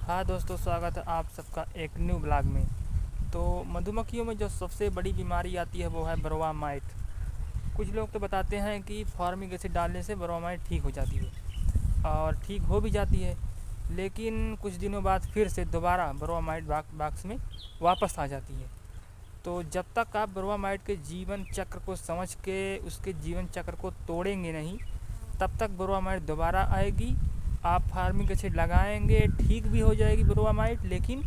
हाँ दोस्तों, स्वागत है आप सबका एक न्यू ब्लॉग में। तो मधुमक्खियों में जो सबसे बड़ी बीमारी आती है वो है बरोवा माइट। कुछ लोग तो बताते हैं कि फॉर्मिक एसिड डालने से बरोवा माइट ठीक हो जाती है और ठीक हो भी जाती है, लेकिन कुछ दिनों बाद फिर से दोबारा बरोवा माइट बॉक्स में वापस आ जाती है। तो जब तक आप बरोवा माइट के जीवन चक्र को समझ के उसके जीवन चक्र को तोड़ेंगे नहीं, तब तक बरोवा माइट दोबारा आएगी। आप फार्मिक एसिड लगाएंगे, ठीक भी हो जाएगी बरोवा माइट, लेकिन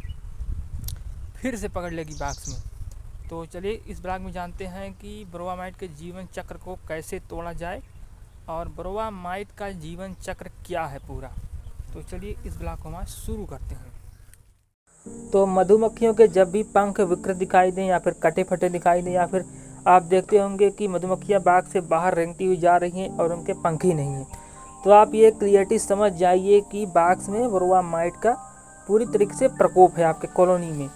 फिर से पकड़ लेगी बॉक्स में। तो चलिए इस ब्लॉग में जानते हैं कि बरोवा माइट के जीवन चक्र को कैसे तोड़ा जाए और बरोवा माइट का जीवन चक्र क्या है पूरा। तो चलिए इस ब्लॉग को हम आज शुरू करते हैं। तो मधुमक्खियों के जब भी पंख विकृत दिखाई दें या फिर कटे फटे दिखाई दें, या फिर आप देखते होंगे कि मधुमक्खियां बाग से बाहर रेंगती हुई जा रही हैं और उनके पंख ही नहीं हैं, तो आप ये क्लियरिटी समझ जाइए कि बाग में बरोवा माइट का पूरी तरीके से प्रकोप है आपके कॉलोनी में।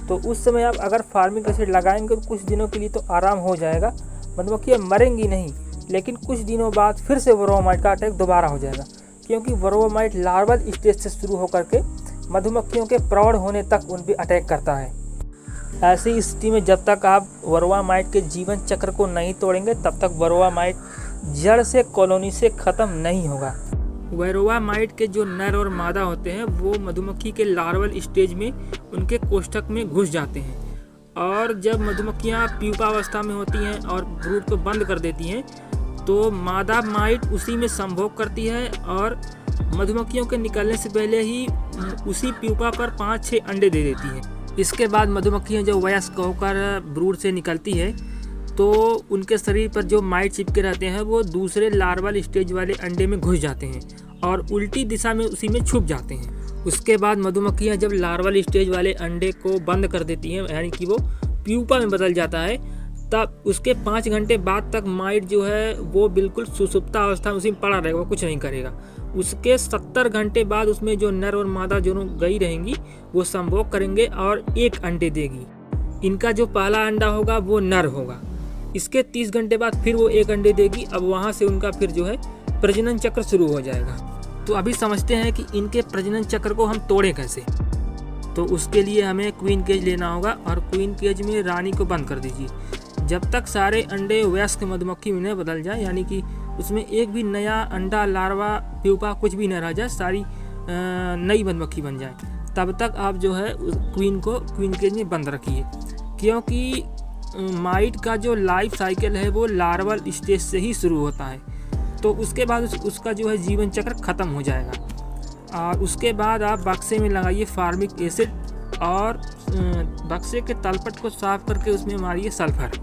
तो उस समय आप अगर फार्मिक एसिड लगाएंगे तो कुछ दिनों के लिए तो आराम हो जाएगा, मधुमक्खियाँ मरेंगी नहीं, लेकिन कुछ दिनों बाद फिर से बरोवा माइट का अटैक दोबारा हो जाएगा, क्योंकि बरोवा माइट लार्वल स्टेज से शुरू होकर के मधुमक्खियों के प्रौढ़ होने तक उन पर अटैक करता है। ऐसी स्थिति में जब तक आप बरोवा माइट के जीवन चक्र को नहीं तोड़ेंगे तब तक बरोवा माइट जड़ से कॉलोनी से ख़त्म नहीं होगा। बरोवा माइट के जो नर और मादा होते हैं वो मधुमक्खी के लार्वल स्टेज में उनके कोष्ठक में घुस जाते हैं, और जब मधुमक्खियाँ प्यूपावस्था में होती हैं और ब्रूड को बंद कर देती हैं तो मादा माइट उसी में संभोग करती है और मधुमक्खियों के निकलने से पहले ही उसी प्यूपा पर 5-6 अंडे दे देती है। इसके बाद मधुमक्खियाँ जब वयस्क होकर ब्रूड से निकलती है तो उनके शरीर पर जो माइट चिपके रहते हैं वो दूसरे लार्वल स्टेज वाले अंडे में घुस जाते हैं और उल्टी दिशा में उसी में छुप जाते हैं। उसके बाद मधुमक्खियाँ जब लार्वल स्टेज वाले अंडे को बंद कर देती हैं, यानी कि वो प्यूपा में बदल जाता है, तब उसके 5 घंटे बाद तक माइट जो है वो बिल्कुल सुसुप्ता अवस्था में उसी में पड़ा रहेगा, वो कुछ नहीं करेगा। उसके 70 घंटे बाद उसमें जो नर और मादा दोनों गई रहेंगी वो संभोग करेंगे और एक अंडे देगी। इनका जो पहला अंडा होगा वो नर होगा। इसके 30 घंटे बाद फिर वो एक अंडे देगी। अब वहाँ से उनका फिर जो है प्रजनन चक्र शुरू हो जाएगा। तो अभी समझते हैं कि इनके प्रजनन चक्र को हम तोड़ें कैसे। तो उसके लिए हमें क्वीन केज लेना होगा और क्वीन केज में रानी को बंद कर दीजिए जब तक सारे अंडे वयस्क मधुमक्खी में न बदल जाए, यानी कि उसमें एक भी नया अंडा लार्वा प्यूपा कुछ भी न रह जाए, सारी नई मधुमक्खी बन जाए। तब तक आप जो है क्वीन को क्वीन केज में बंद रखिए, क्योंकि माइट का जो लाइफ साइकिल है वो लार्वल स्टेज से ही शुरू होता है। तो उसके बाद उसका जो है जीवन चक्र ख़त्म हो जाएगा। और उसके बाद आप बक्से में लगाइए फार्मिक एसिड और बक्से के तलपट को साफ करके उसमें मारिए सल्फर,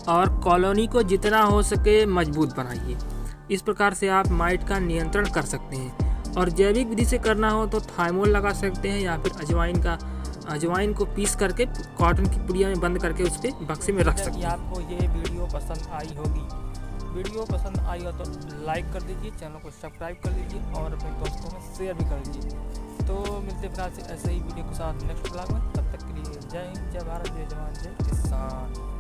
और कॉलोनी को जितना हो सके मजबूत बनाइए। इस प्रकार से आप माइट का नियंत्रण कर सकते हैं। और जैविक विधि से करना हो तो थाइमोल लगा सकते हैं, या फिर अजवाइन को पीस करके कॉटन की पुड़िया में बंद करके उसके बक्से में रख सकते हैं। आपको ये वीडियो पसंद आई होगी, वीडियो पसंद आई हो तो लाइक कर दीजिए, चैनल को सब्सक्राइब कर दीजिए और अपने दोस्तों में शेयर भी कर दीजिए। तो मिलते फिर से ऐसे ही वीडियो के साथ नेक्स्ट ब्लॉग में। तब तक के लिए जय हिंद, जय भारत, जय जवान, जय किसान।